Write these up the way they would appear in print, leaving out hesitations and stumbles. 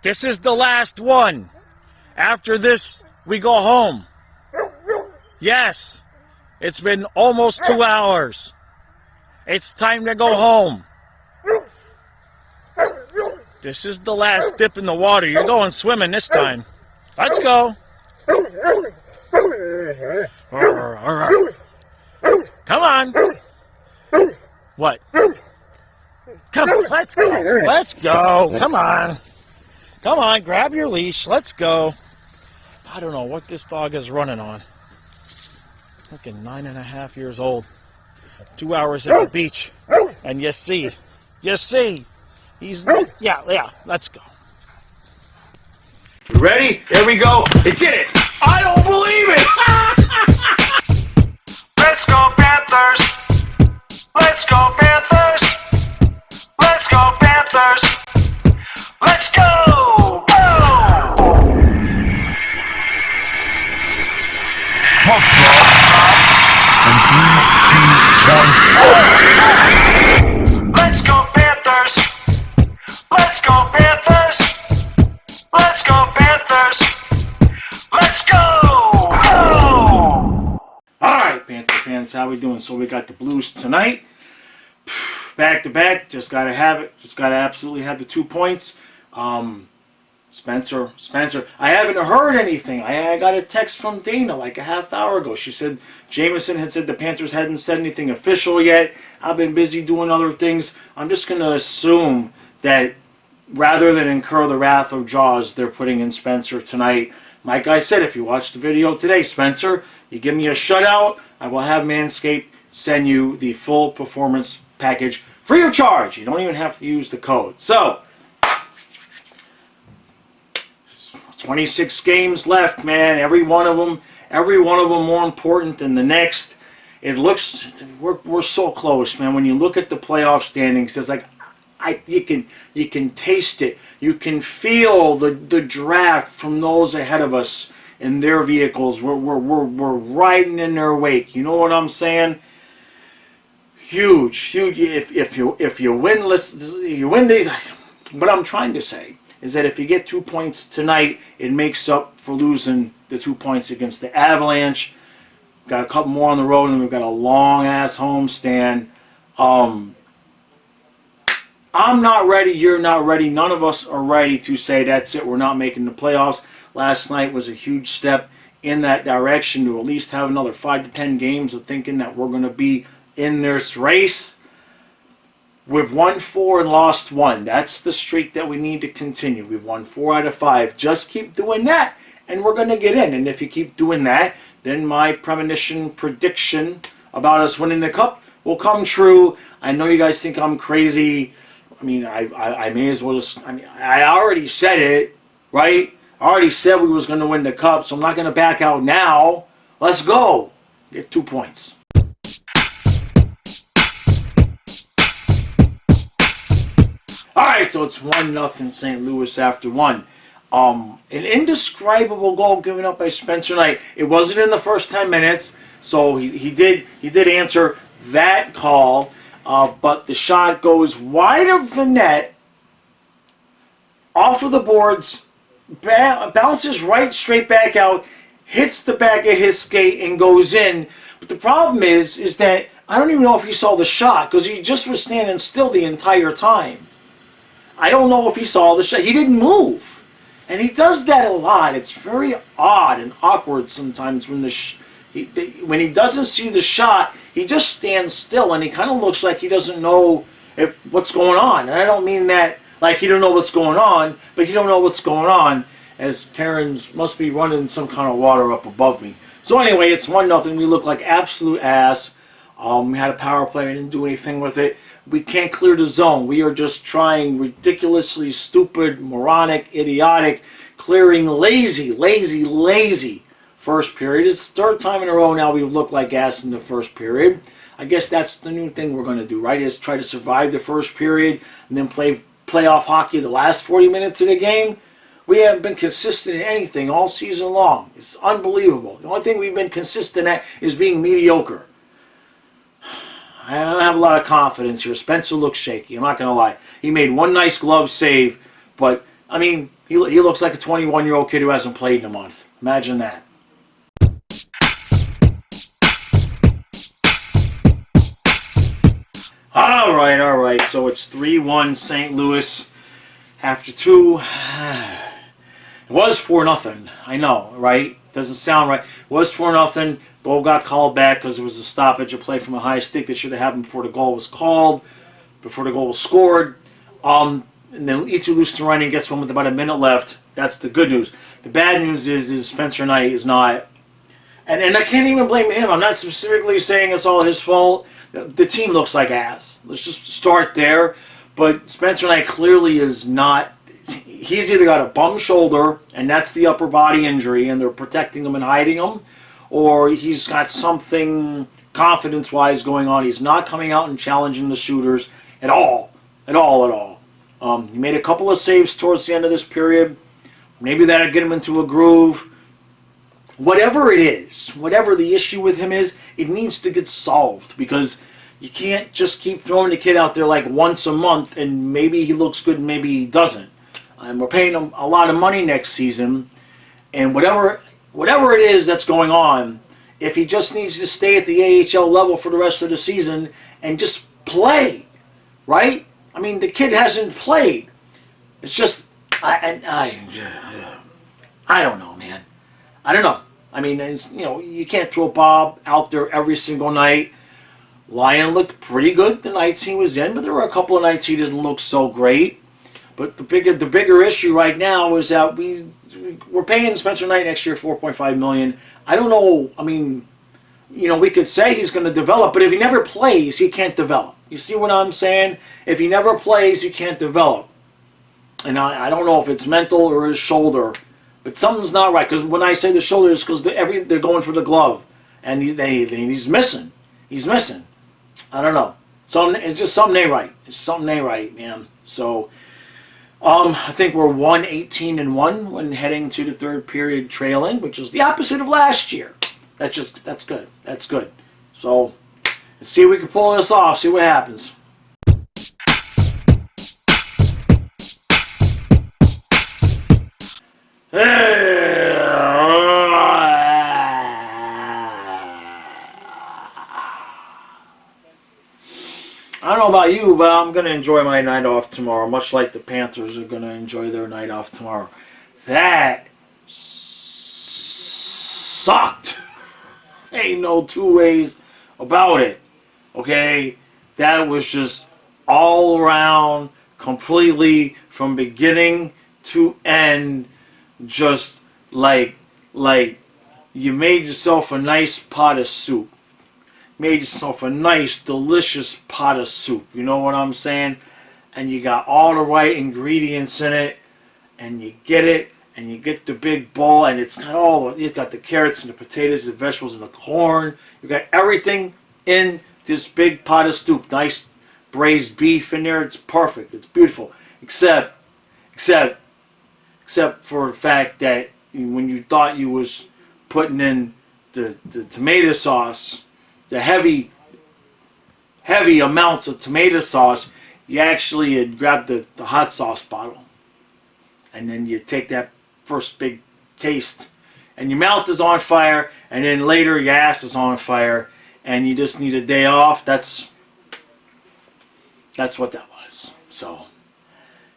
This is the last one. After this, we go home. Yes, it's been almost 2 hours. It's time to go home. This is the last dip in the water. You're going swimming this time. Let's go. Come on. What? Come on, let's go. Let's go. Come on. Come on, grab your leash. Let's go. I don't know what this dog is running on. Looking 9.5 years old. 2 hours at the beach. And you see, he's, yeah, let's go. You ready? There we go. They did it. I don't believe it. Let's go Panthers! Let's go Panthers! Let's go Panthers! Let's go! Go! Puck drop. And 3, 2, 1. Let's go Panthers! Let's go Panthers! Let's go Panthers! Let's go! Go! Alright, Panther fans, how we doing? So we got the Blues tonight. Back to back, just gotta have it. Just gotta absolutely have the 2 points. Spencer, I haven't heard anything. I got a text from Dana like a half hour ago. She said Jameson had said the Panthers hadn't said anything official yet. I've been busy doing other things. I'm just going to assume that rather than incur the wrath of Jaws, they're putting in Spencer tonight. Like I said, if you watched the video today, Spencer, you give me a shutout, I will have Manscaped send you the full performance package free of charge. You don't even have to use the code. So, 26 games left, man. Every one of them more important than the next. It looks, we're so close, man. When you look at the playoff standings, it's like you can taste it. You can feel the draft from those ahead of us in their vehicles. We're riding in their wake. You know what I'm saying? Huge. If you win, you win these. What I'm trying to say is that if you get 2 points tonight, it makes up for losing the 2 points against the Avalanche. Got a couple more on the road, and we've got a long-ass homestand. I'm not ready. You're not ready. None of us are ready to say that's it. We're not making the playoffs. Last night was a huge step in that direction to at least have another 5 to 10 games of thinking that we're going to be in this race. We've won 4 and lost 1. That's the streak that we need to continue. We've won 4 out of 5. Just keep doing that, and we're going to get in. And if you keep doing that, then my prediction about us winning the Cup will come true. I know you guys think I'm crazy. I mean, I may as well just... I mean, I already said it, right? I already said we was going to win the Cup, so I'm not going to back out now. Let's go. Get 2 points. Alright, so it's 1-0 St. Louis after 1. An indescribable goal given up by Spencer Knight. It wasn't in the first 10 minutes, so he did answer that call. But the shot goes wide of the net, off of the boards, bounces right straight back out, hits the back of his skate, and goes in. But the problem is that I don't even know if he saw the shot, because he just was standing still the entire time. I don't know if he saw the shot. He didn't move. And he does that a lot. It's very odd and awkward sometimes when when he doesn't see the shot, he just stands still and he kind of looks like he doesn't know what's going on. And I don't mean that like he don't know what's going on, but he don't know what's going on as Karen's must be running some kind of water up above me. So anyway, it's 1-0. We look like absolute ass. We had a power play. I didn't do anything with it. We can't clear the zone. We are just trying ridiculously stupid, moronic, idiotic, clearing lazy first period. It's the third time in a row now we've looked like ass in the first period. I guess that's the new thing we're going to do, right? Is try to survive the first period and then play playoff hockey the last 40 minutes of the game. We haven't been consistent in anything all season long. It's unbelievable. The only thing we've been consistent at is being mediocre. I don't have a lot of confidence here. Spencer looks shaky. I'm not going to lie. He made one nice glove save, but I mean, he looks like a 21-year-old kid who hasn't played in a month. Imagine that. All right. So it's 3-1 St. Louis after 2. It was 4-0. I know, right? Doesn't sound right. It was 4-0. Goal got called back because it was a stoppage, a play from a high stick that should have happened before the goal was called, before the goal was scored. And then Eetu Luostarinen gets one with about a minute left. That's the good news. The bad news is Spencer Knight is not. And I can't even blame him. I'm not specifically saying it's all his fault. The team looks like ass. Let's just start there. But Spencer Knight clearly is not. He's either got a bum shoulder, and that's the upper body injury, and they're protecting him and hiding him, or he's got something confidence-wise going on. He's not coming out and challenging the shooters at all. He made a couple of saves towards the end of this period. Maybe that'll get him into a groove. Whatever it is, whatever the issue with him is, it needs to get solved, because you can't just keep throwing the kid out there like once a month and maybe he looks good and maybe he doesn't. And we're paying him a lot of money next season, and whatever it is that's going on, if he just needs to stay at the AHL level for the rest of the season and just play, right? I mean, the kid hasn't played. It's just, I don't know, man. I don't know. I mean, you can't throw Bob out there every single night. Lyon looked pretty good the nights he was in, but there were a couple of nights he didn't look so great. But the bigger issue right now is that we're paying Spencer Knight next year $4.5 million. I don't know. I mean, we could say he's going to develop, but if he never plays, he can't develop. You see what I'm saying? If he never plays, he can't develop. And I don't know if it's mental or his shoulder, but something's not right. Because when I say the shoulder, it's because they're going for the glove, and he's missing. He's missing. I don't know. So it's just something ain't right. It's something ain't right, man. So. I think we're 1-18-1 when heading to the third period trailing, which is the opposite of last year. That's good. That's good. So let's see if we can pull this off. See what happens. I don't know about you, but I'm going to enjoy my night off tomorrow, much like the Panthers are going to enjoy their night off tomorrow. That sucked. Ain't no two ways about it. Okay? That was just all around, completely, from beginning to end, just like you made yourself a nice pot of soup. Made yourself a nice, delicious pot of soup. You know what I'm saying? And you got all the right ingredients in it, and you get it, and you get the big bowl, and it's got you've got the carrots and the potatoes, the vegetables, and the corn. You got everything in this big pot of soup. Nice braised beef in there. It's perfect. It's beautiful. Except for the fact that when you thought you was putting in the tomato sauce, the heavy amounts of tomato sauce, you actually had grabbed the hot sauce bottle. And then you take that first big taste, and your mouth is on fire, and then later your ass is on fire, and you just need a day off. That's what that was. So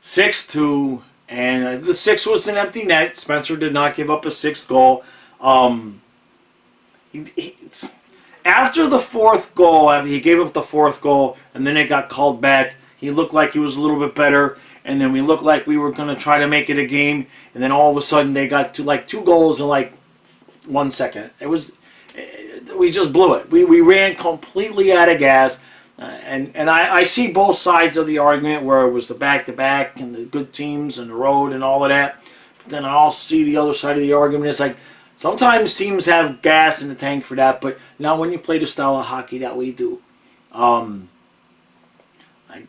6-2, and the 6 was an empty net. Spencer did not give up a 6th goal. After the 4th goal, he gave up the 4th goal, and then it got called back. He looked like he was a little bit better, and then we looked like we were going to try to make it a game, and then all of a sudden they got to like 2 goals in like 1 second. We just blew it. We ran completely out of gas, and I see both sides of the argument where it was the back-to-back and the good teams and the road and all of that. But then I also see the other side of the argument. It's like, sometimes teams have gas in the tank for that, but not when you play the style of hockey that we do.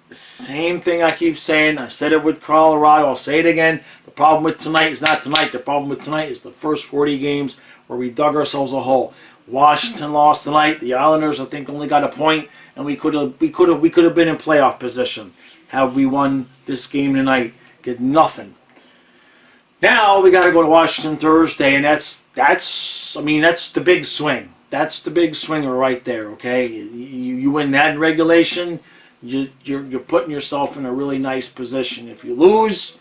The same thing I keep saying. I said it with Colorado. I'll say it again. The problem with tonight is not tonight. The problem with tonight is the first 40 games where we dug ourselves a hole. Washington lost tonight. The Islanders, I think, only got a point, and we could have been in playoff position had we won this game tonight. Get nothing. Now we got to go to Washington Thursday, and that's the big swing. That's the big swinger right there. Okay, you win that in regulation, you're putting yourself in a really nice position. If you lose,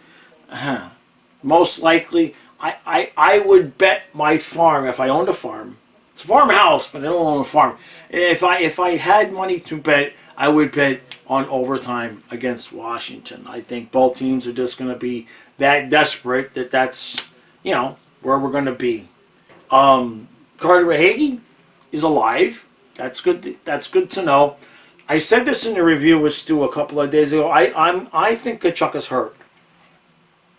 most likely, I would bet my farm if I owned a farm. It's a farmhouse, but I don't own a farm. If I had money to bet, I would bet on overtime against Washington. I think both teams are just going to be that desperate that's where we're going to be. Carter Hagee is alive. That's good. That's good to know. I said this in the review with Stu a couple of days ago. I think Tkachuk is hurt.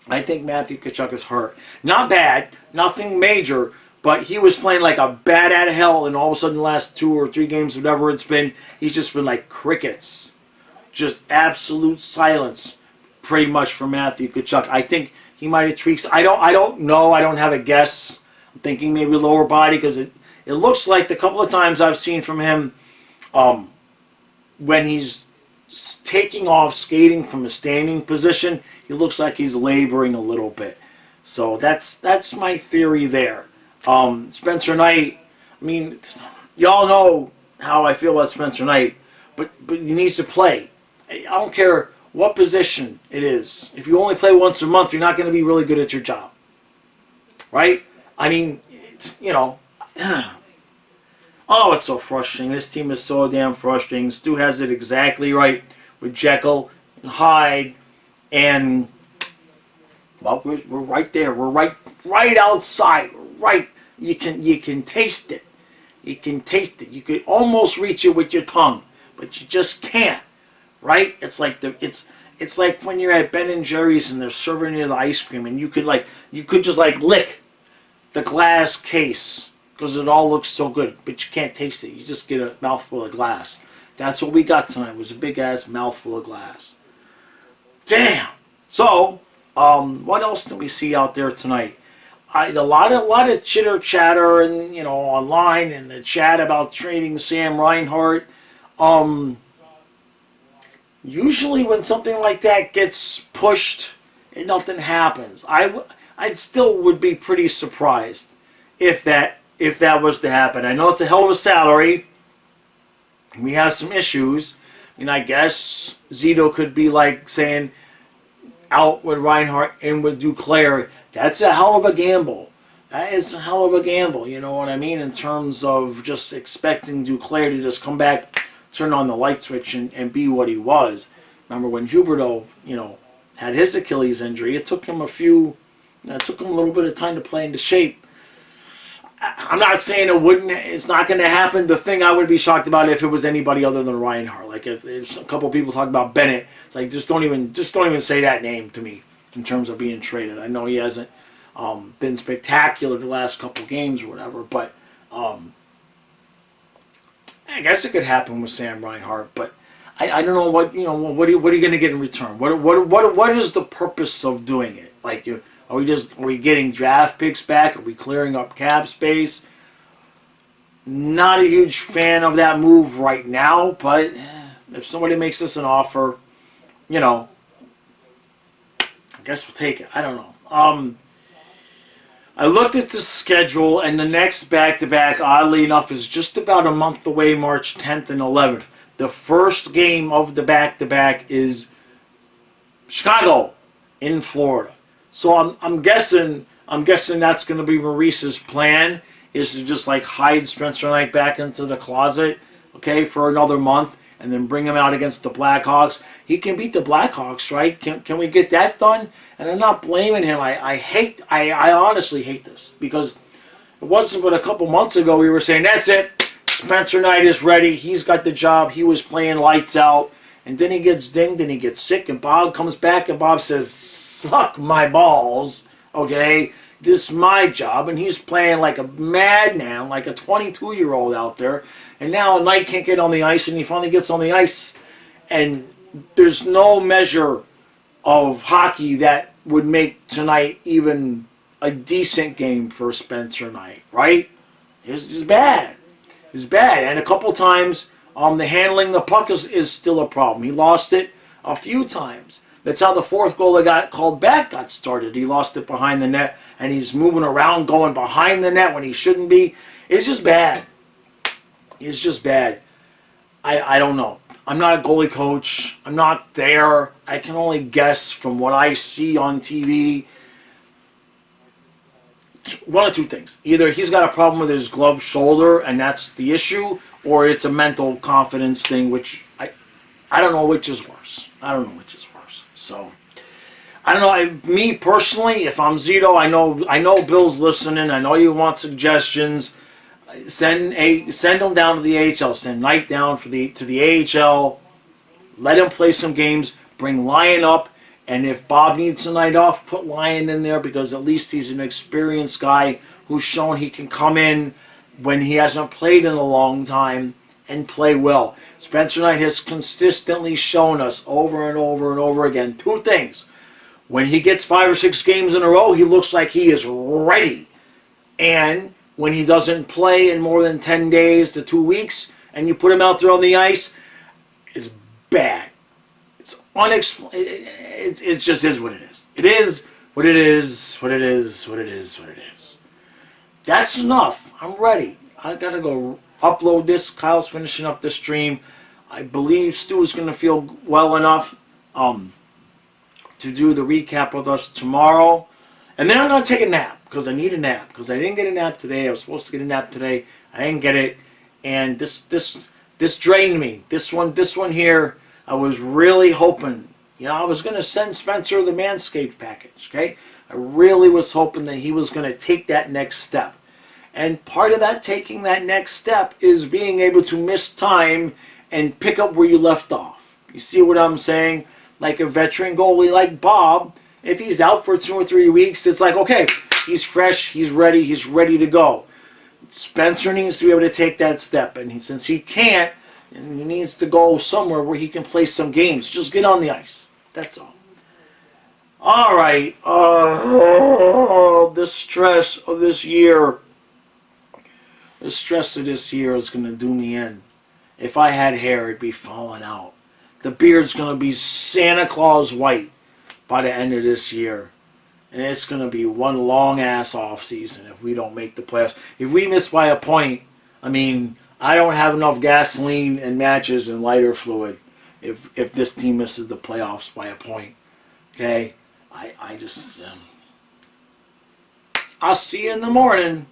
I think Matthew Tkachuk is hurt. Not bad, nothing major, but he was playing like a bat out of hell, and all of a sudden the last 2 or 3 games, whatever it's been, he's just been like crickets. Just absolute silence, pretty much, for Matthew Tkachuk. I think he might have tweaks. I don't know. I don't have a guess. I'm thinking maybe lower body, because it looks like the couple of times I've seen from him, when he's taking off skating from a standing position, he looks like he's laboring a little bit. So that's my theory there. Spencer Knight, I mean, y'all know how I feel about Spencer Knight, but he needs to play. I don't care what position it is. If you only play once a month, you're not going to be really good at your job. Right? I mean, oh, it's so frustrating. This team is so damn frustrating. Stu has it exactly right with Jekyll and Hyde, and well, we're right there. We're right outside. Right. You can taste it. You can taste it. You could almost reach it with your tongue, but you just can't. Right? It's like it's like when you're at Ben and Jerry's and they're serving you the ice cream, and you could just lick the glass case because it all looks so good, but you can't taste it. You just get a mouthful of glass. That's what we got tonight. Was a big ass mouthful of glass. Damn. So, what else did we see out there tonight? A lot of chitter chatter and online and the chat about trading Sam Reinhart. Usually when something like that gets pushed, nothing happens. I still would be pretty surprised if that was to happen. I know it's a hell of a salary. We have some issues. I guess Zito could be like saying out with Reinhart, in with Duclair. That's a hell of a gamble. That is a hell of a gamble, you know what I mean? In terms of just expecting Duclair to just come back, turn on the light switch, and be what he was. Remember when Huberdeau, had his Achilles injury, it took him a little bit of time to play into shape. I'm not saying it's not going to happen. The thing I would be shocked about if it was anybody other than Reinhart. Like if a couple of people talk about Bennett, it's like just don't even say that name to me in terms of being traded. I know he hasn't been spectacular the last couple games or whatever, but I guess it could happen with Sam Reinhart. But I don't know what what are you going to get in return? What is the purpose of doing it? Like are we getting draft picks back? Are we clearing up cap space? Not a huge fan of that move right now, but if somebody makes us an offer, I guess we'll take it. I don't know. I looked at the schedule, and the next back-to-back, oddly enough, is just about a month away, March 10th and 11th. The first game of the back-to-back is Chicago in Florida. So I'm guessing that's going to be Maurice's plan, is to just hide Spencer Knight back into the closet, okay, for another month, and then bring him out against the Blackhawks. He can beat the Blackhawks, right? Can we get that done? And I'm not blaming him. I honestly hate this, because it wasn't but a couple months ago we were saying, that's it, Spencer Knight is ready, he's got the job, he was playing lights out. And then he gets dinged and he gets sick, and Bob comes back and Bob says, suck my balls, okay? This is my job. And he's playing like a madman, like a 22-year-old out there. And now Knight can't get on the ice, and he finally gets on the ice. And there's no measure of hockey that would make tonight even a decent game for Spencer Knight, right? It's bad. It's bad. And a couple times, the handling the puck is still a problem. He lost it a few times. That's how the fourth goal that got called back got started. He lost it behind the net, and he's moving around going behind the net when he shouldn't be. It's just bad. It's just bad. I don't know. I'm not a goalie coach. I'm not there. I can only guess from what I see on TV. One of two things. Either he's got a problem with his glove shoulder, and that's the issue, or it's a mental confidence thing, which I don't know which is worse. I don't know which is worse. So, I don't know. Me personally, if I'm Zito, I know Bill's listening. I know you want suggestions. Send them down to the AHL. Send Knight down to the AHL. Let him play some games. Bring Lyon up. And if Bob needs a night off, put Lyon in there, because at least he's an experienced guy who's shown he can come in when he hasn't played in a long time and play well. Spencer Knight has consistently shown us over and over and over again two things. When he gets 5 or 6 games in a row, he looks like he is ready. And when he doesn't play in more than 10 days to 2 weeks and you put him out there on the ice, it's bad. It's it just is what it is. It is what it is, what it is, what it is, what it is. That's enough. I'm ready. I gotta go upload this. Kyle's finishing up the stream. I believe Stu's gonna feel well enough to do the recap with us tomorrow. And then I'm gonna take a nap, because I need a nap, because I didn't get a nap today. I was supposed to get a nap today. I didn't get it. And this drained me. This one here, I was really hoping, I was going to send Spencer the Manscaped package, okay? I really was hoping that he was going to take that next step. And part of that, taking that next step, is being able to miss time and pick up where you left off. You see what I'm saying? Like a veteran goalie like Bob, if he's out for 2 or 3 weeks, it's like, okay, he's fresh, he's ready to go. Spencer needs to be able to take that step, and since he can't, and he needs to go somewhere where he can play some games. Just get on the ice. That's all. All right. The stress of this year. The stress of this year is going to do me in. If I had hair, it'd be falling out. The beard's going to be Santa Claus white by the end of this year. And it's going to be one long-ass off-season if we don't make the playoffs. If we miss by a point, I don't have enough gasoline and matches and lighter fluid if this team misses the playoffs by a point. Okay? I'll see you in the morning.